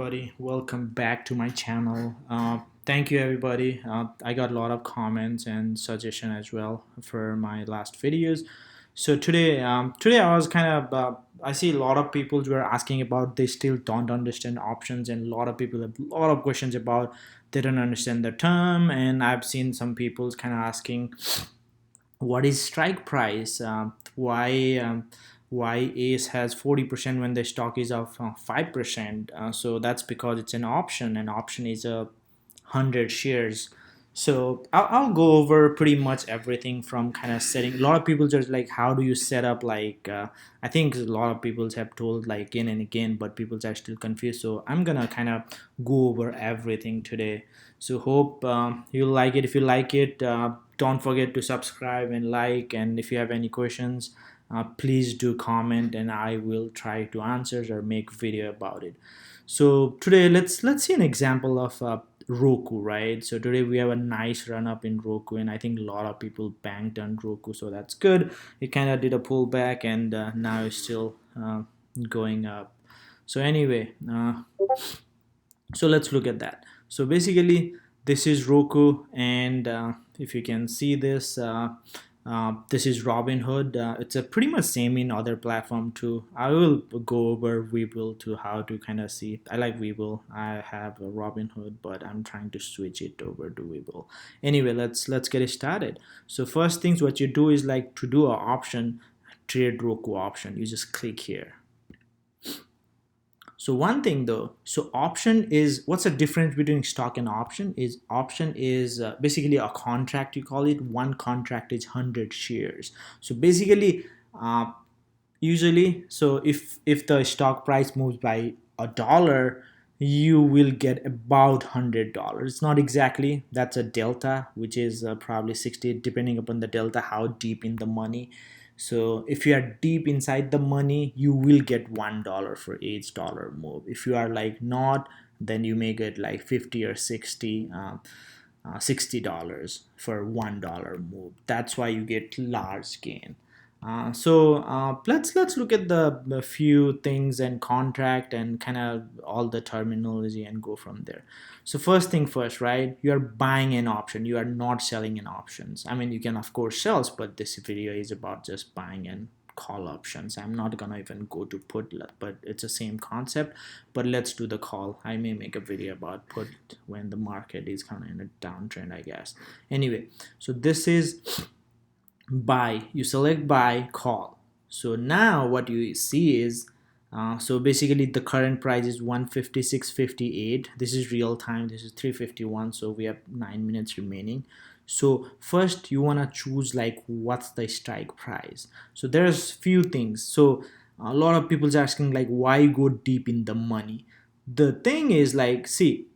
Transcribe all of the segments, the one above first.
Everybody, welcome back to my channel. Thank you everybody. I got a lot of comments and suggestion as well for my last videos. So today I was kind of I see a lot of people who are asking about they still don't understand options, and a lot of people have a lot of questions about they don't understand the term. And I've seen some people kind of asking what is strike price, why ace has 40% when the stock is of 5%. So that's because it's an option, and option is a 100 shares. So I'll go over pretty much everything from kind of setting. A lot of people just like, how do you set up, like I think a lot of people have told like again and again, but people are still confused. So I'm gonna kind of go over everything today. So hope you like it. If you like it, don't forget to subscribe and like, and if you have any questions, please do comment and I will try to answer or make video about it. So today let's see an example of Roku, right? So today we have a nice run up in Roku, and I think a lot of people banked on Roku, so that's good. It kind of did a pullback, and now it's still going up. So anyway, so let's look at that. So basically this is Roku, and if you can see this, this is Robinhood. It's a pretty much same in other platform too. I will go over Webull to how to kind of see. I like Webull. I have a Robinhood, but I'm trying to switch it over to Webull. Anyway, let's get it started. So first things what you do is like to do an option, trade Roku option. You just click here. So one thing though, so option is, what's the difference between stock and option is, option is basically a contract, you call it. One contract is 100 shares. So basically uh, usually, so if the stock price moves by $1, you will get about $100. It's not exactly, that's a delta, which is probably 60 depending upon the delta, how deep in the money. So if you are deep inside the money, you will get $1 for each dollar move. If you are like not, then you may get like 50 or 60 $60 for $1 move. That's why you get large gain. Let's look at the few things and contract and kind of all the terminology and go from there. So first thing first, right? You are buying an option. You are not selling an options. I mean, you can of course sell, but this video is about just buying and call options. I'm not gonna even go to put, but it's the same concept. But let's do the call. I may make a video about put when the market is kind of in a downtrend, I guess. Anyway, so this is buy. You select buy, call. So now what you see is so basically the current price is 156.58. This is real time. This is 3:51, so we have 9 minutes remaining. So first you want to choose like what's the strike price. So there's few things. So a lot of people's asking like why go deep in the money. The thing is like, see,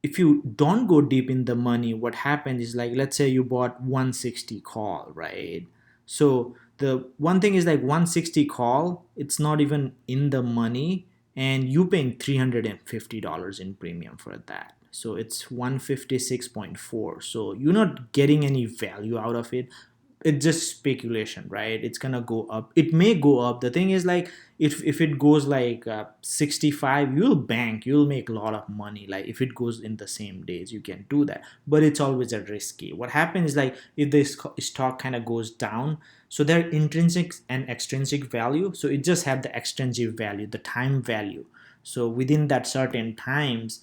if you don't go deep in the money, what happens is like, let's say you bought 160 call, right? So the one thing is like 160 call, it's not even in the money, and you paying $350 in premium for that. So it's 156.4. So you're not getting any value out of it. It's just speculation, right? It's gonna go up, it may go up. The thing is like, if it goes like 65, you'll bank, you'll make a lot of money. Like if it goes in the same days, you can do that, but it's always a risky. What happens is like, if this stock kind of goes down, so there are intrinsic and extrinsic value. So it just have the extrinsic value, the time value. So within that certain times,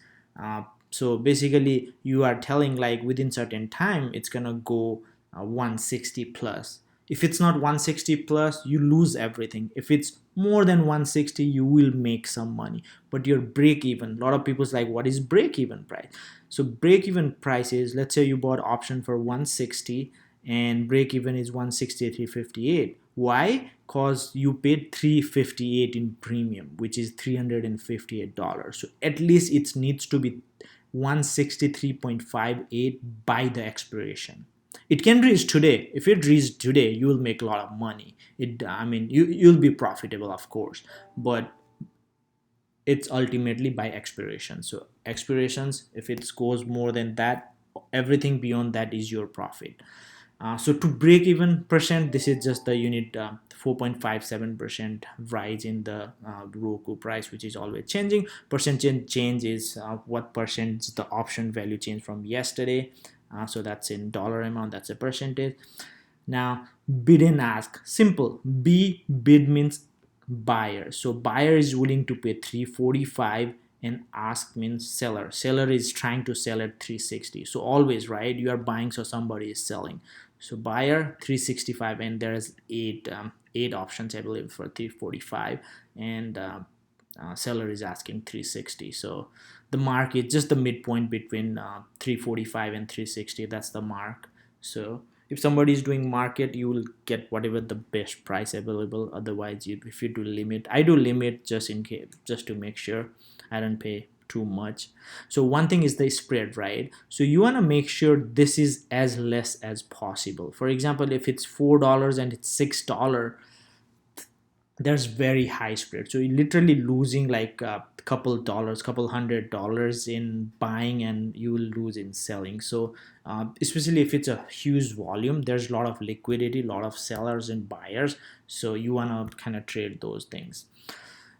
so basically you are telling like within certain time it's gonna go 160 plus. If it's not 160 plus, you lose everything. If it's more than 160, you will make some money, but your break even, a lot of people's like, what is break even price? So break even price is, let's say you bought option for 160 and break even is 163.58. Why? Because you paid 358 in premium, which is $358. So at least it needs to be 163.58 by the expiration. It can reach today. If it reaches today, you will make a lot of money. I mean, you'll be profitable, of course, but it's ultimately by expiration. So expirations, if it goes more than that, everything beyond that is your profit. So to break even percent, this is just the unit 4.57% rise in the Roku price, which is always changing. Percent change is what percent the option value changed from yesterday. So that's in dollar amount, that's a percentage. Now, bid and ask, simple. Bid means buyer. So buyer is willing to pay 345, and ask means seller is trying to sell at 360. So always, right, you are buying, so somebody is selling. So buyer 365, and there's eight options I believe for 345, and seller is asking 360. So the mark is just the midpoint between 345 and 360. That's the mark. So if somebody is doing market, you will get whatever the best price available. Otherwise, if you do limit, I do limit just in case, just to make sure I don't pay too much. So one thing is the spread, right? So you want to make sure this is as less as possible. For example, if it's $4 and it's $6, there's very high spread, so you're literally losing like a couple dollars, couple $100 in buying, and you will lose in selling. So especially if it's a huge volume, there's a lot of liquidity, a lot of sellers and buyers, so you want to kind of trade those things.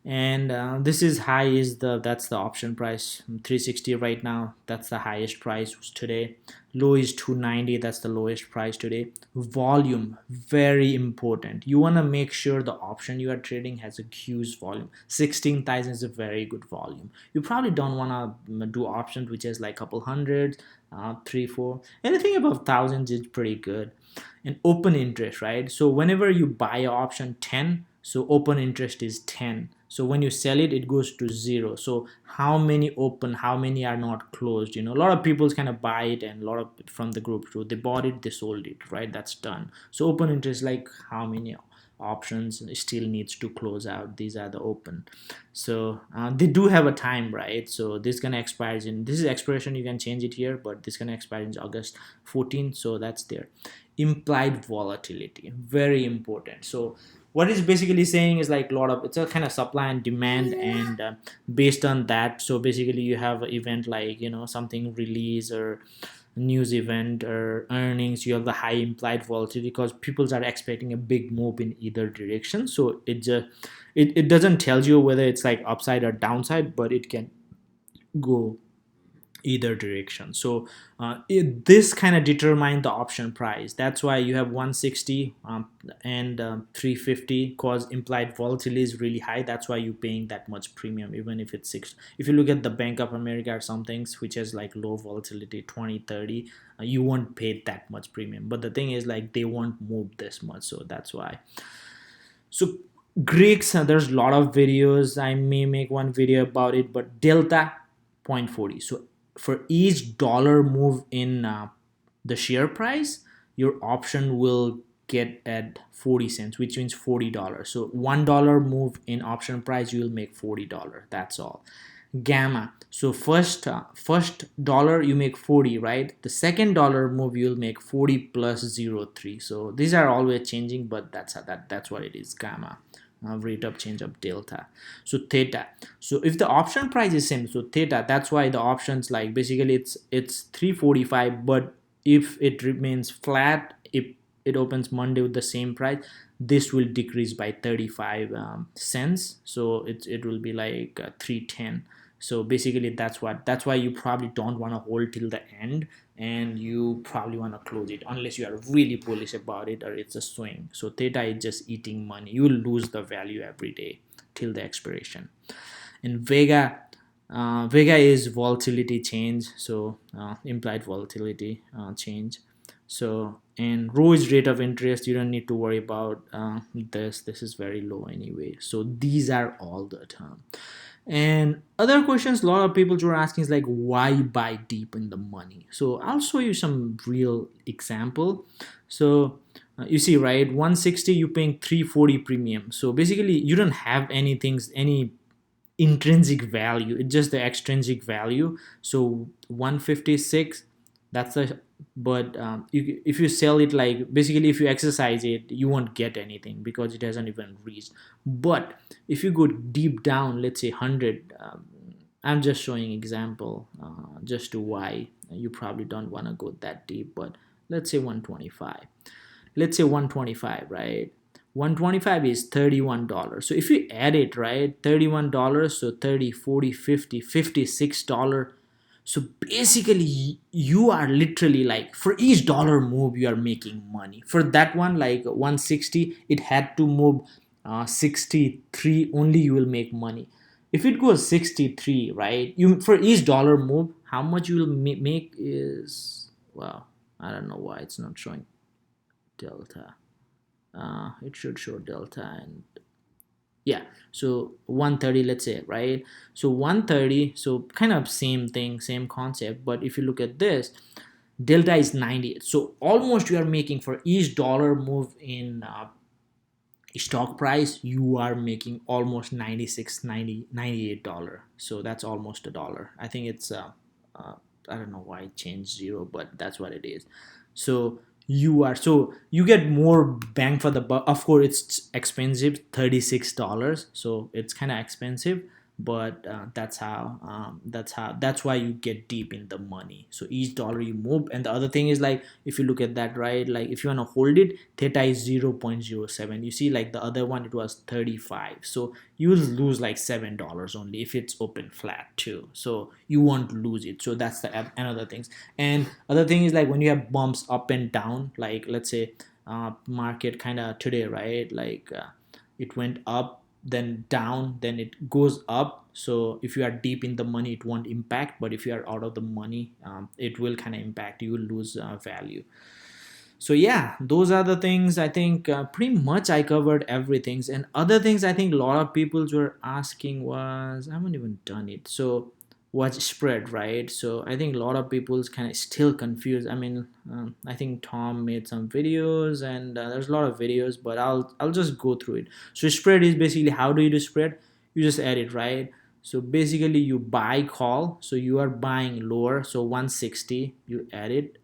And this is high is that's the option price, 360 right now, that's the highest price today. Low is 290, that's the lowest price today. Volume, very important. You want to make sure the option you are trading has a huge volume. 16,000 is a very good volume. You probably don't want to do options which is like couple hundreds, 3 4, anything above thousands is pretty good. And open interest, right? So whenever you buy an option 10, so open interest is 10. So when you sell it, it goes to 0. So how many open, how many are not closed? A lot of people kind of buy it, and a lot of from the group too, they bought it, they sold it, right? That's done. So open interest, like how many options still needs to close out, these are the open. So they do have a time, right? So this gonna expires in, this is expiration, you can change it here, but this gonna expire in August 14th. So that's there. Implied volatility, very important. So what is basically saying is like a lot of, it's a kind of supply and demand, and based on that, so basically you have an event like something release or news event or earnings, you have the high implied volatility because people are expecting a big move in either direction. So it doesn't tell you whether it's like upside or downside, but it can go either direction. So this kind of determine the option price. That's why you have 160 and 350, because implied volatility is really high. That's why you're paying that much premium, even if it's 6. If you look at the Bank of America or some things which has like low volatility, 20 30, you won't pay that much premium. But the thing is like they won't move this much, so that's why. So Greeks, there's a lot of videos, I may make one video about it, but delta 0.40. So for each dollar move in the share price, your option will get at 40 cents, which means $40. So $1 move in option price, you will make $40. That's all. Gamma, so first dollar you make 40, right? The second dollar move you'll make 40 plus 0.3. So these are always changing, but that's what it is. Gamma, rate of change of delta. So theta, so if the option price is same, so theta, that's why the options like basically it's 345, but if it remains flat, if it opens Monday with the same price, this will decrease by 35 cents, so it will be like 310. So basically that's why you probably don't want to hold till the end, and you probably want to close it unless you are really bullish about it or it's a swing. So theta is just eating money, you will lose the value every day till the expiration. And Vega is volatility change, so implied volatility change. So and rho is rate of interest, you don't need to worry about this is very low anyway. So these are all the term. And other questions a lot of people were asking is like, why buy deep in the money? So I'll show you some real example. So you see, right, 160 you're paying 340 premium. So basically you don't have any intrinsic value, it's just the extrinsic value. So 156, that's the, but if you sell it, like basically if you exercise it, you won't get anything because it hasn't even reached. But if you go deep down, let's say 100, I'm just showing example just to why you probably don't want to go that deep, but let's say 125. Let's say 125, right? 125 is $31. So if you add it, right, $31, so 30, 40, 50, $56. So basically you are literally like, for each dollar move you are making money. For that one, like 160, it had to move 63, only you will make money. If it goes 63, right, you, for each dollar move, how much you will make is, well, I don't know why it's not showing delta. It should show delta, and yeah, so 130, let's say, right? So 130, so kind of same thing, same concept, but if you look at this, delta is 90. So almost you are making, for each dollar move in stock price, you are making almost 96, 90, $98. So that's almost a dollar. I think it's uh I don't know why it changed zero, but that's what it is. So you are, so you get more bang for the buck. Of course it's expensive, $36, so it's kind of expensive, but that's why you get deep in the money. So each dollar you move, and the other thing is like, if you look at that, right, like if you want to hold it, theta is 0.07. You see, like the other one, it was 35, so you will lose like $7 only if it's open flat too, so you won't lose it. So that's the another things. And other thing is like, when you have bumps up and down, like let's say market kind of today, right, like it went up, then down, then it goes up. So if you are deep in the money, it won't impact, but if you are out of the money, it will kind of impact, you will lose value. So yeah, those are the things. I think pretty much I covered everything. And other things I think a lot of people were asking was, I haven't even done it, so what's spread, right? So I think a lot of people's kind of still confused. I mean, I think Tom made some videos, and there's a lot of videos, but I'll just go through it. So spread is basically, how do you do spread? You just add it, right? So basically you buy call, so you are buying lower, so 160, you add it.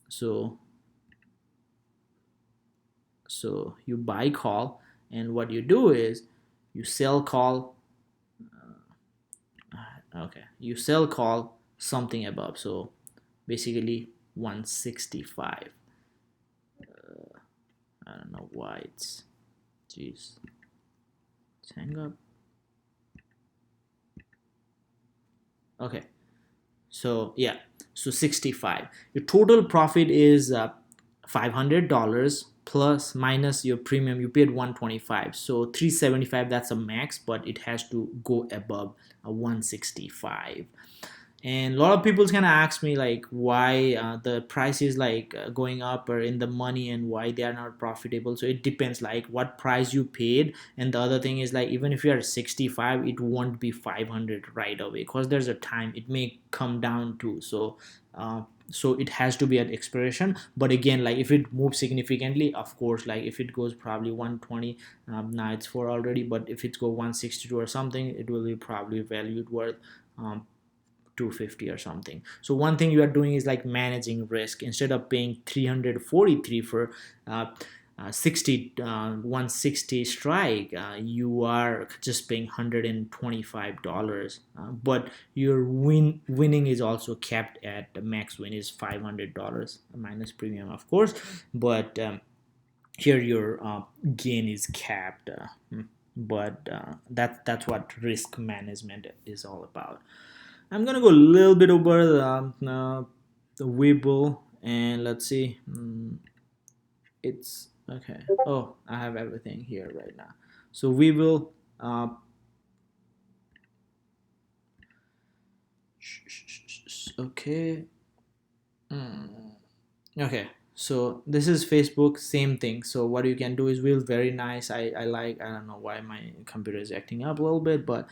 So you buy call, and what you do is you sell call. Okay, you sell call something above, so basically 165. I don't know why it's, jeez, let's hang up. Okay, so yeah, so 65, your total profit is $500 plus minus your premium, you paid 125, so 375, that's a max, but it has to go above a 165. And a lot of people kind of ask me like, why the price is like going up or in the money, and why they are not profitable. So it depends like what price you paid, and the other thing is like, even if you are 65, it won't be 500 right away, because there's a time it may come down to. So it has to be at expiration. But again, like if it moves significantly, of course, like if it goes probably 120, now it's 4 already, but if it go 162 or something, it will be probably valued worth 250 or something. So one thing you are doing is like managing risk. Instead of paying 343 for 160 strike, you are just paying $125, but your winning is also capped at the max win is $500 minus premium, of course, but here your gain is capped. But that's what risk management is all about. I'm gonna go a little bit over the Webull, and let's see. It's okay. Oh, I have everything here right now. So Webull. Okay. Okay. So this is Facebook, same thing. So what you can do is, will very nice. I like, I don't know why my computer is acting up a little bit, but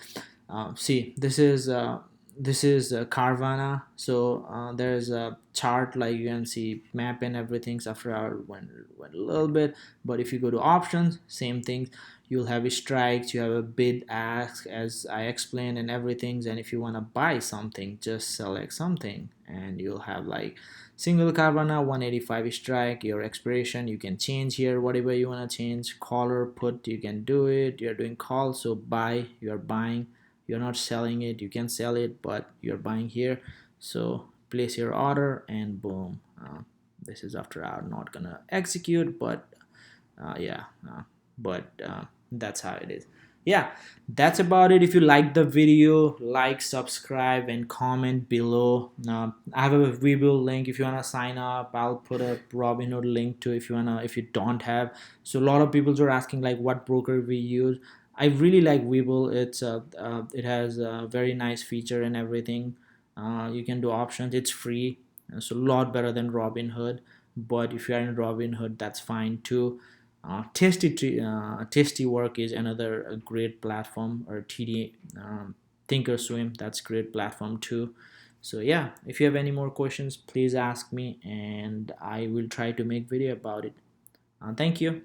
see, this is Carvana. So there's a chart, like you can see map and everything. After I went a little bit, but if you go to options, same thing. You'll have strikes, you have a bid ask, as I explained, and everything. And if you want to buy something, just select something, and you'll have like single Carvana 185 strike. Your expiration, you can change here whatever you want to change. Call or put, you can do it. You're doing call, so buy, you're buying, you're not selling it. You can sell it, but you're buying here. So place your order, and boom, this is after hour, not gonna execute, but yeah, but that's how it is. Yeah, that's about it. If you like the video, like, subscribe, and comment below. I have a Webull link if you want to sign up. I'll put a Robinhood link to if you wanna, if you don't have. So a lot of people are asking like what broker we use. I really like Webull. It has a very nice feature and everything. You can do options. It's free, so a lot better than Robinhood. But if you are in Robinhood, that's fine too. Tasty Work is another great platform, or TD Thinkorswim, that's great platform too. So yeah, if you have any more questions, please ask me, and I will try to make video about it. Thank you.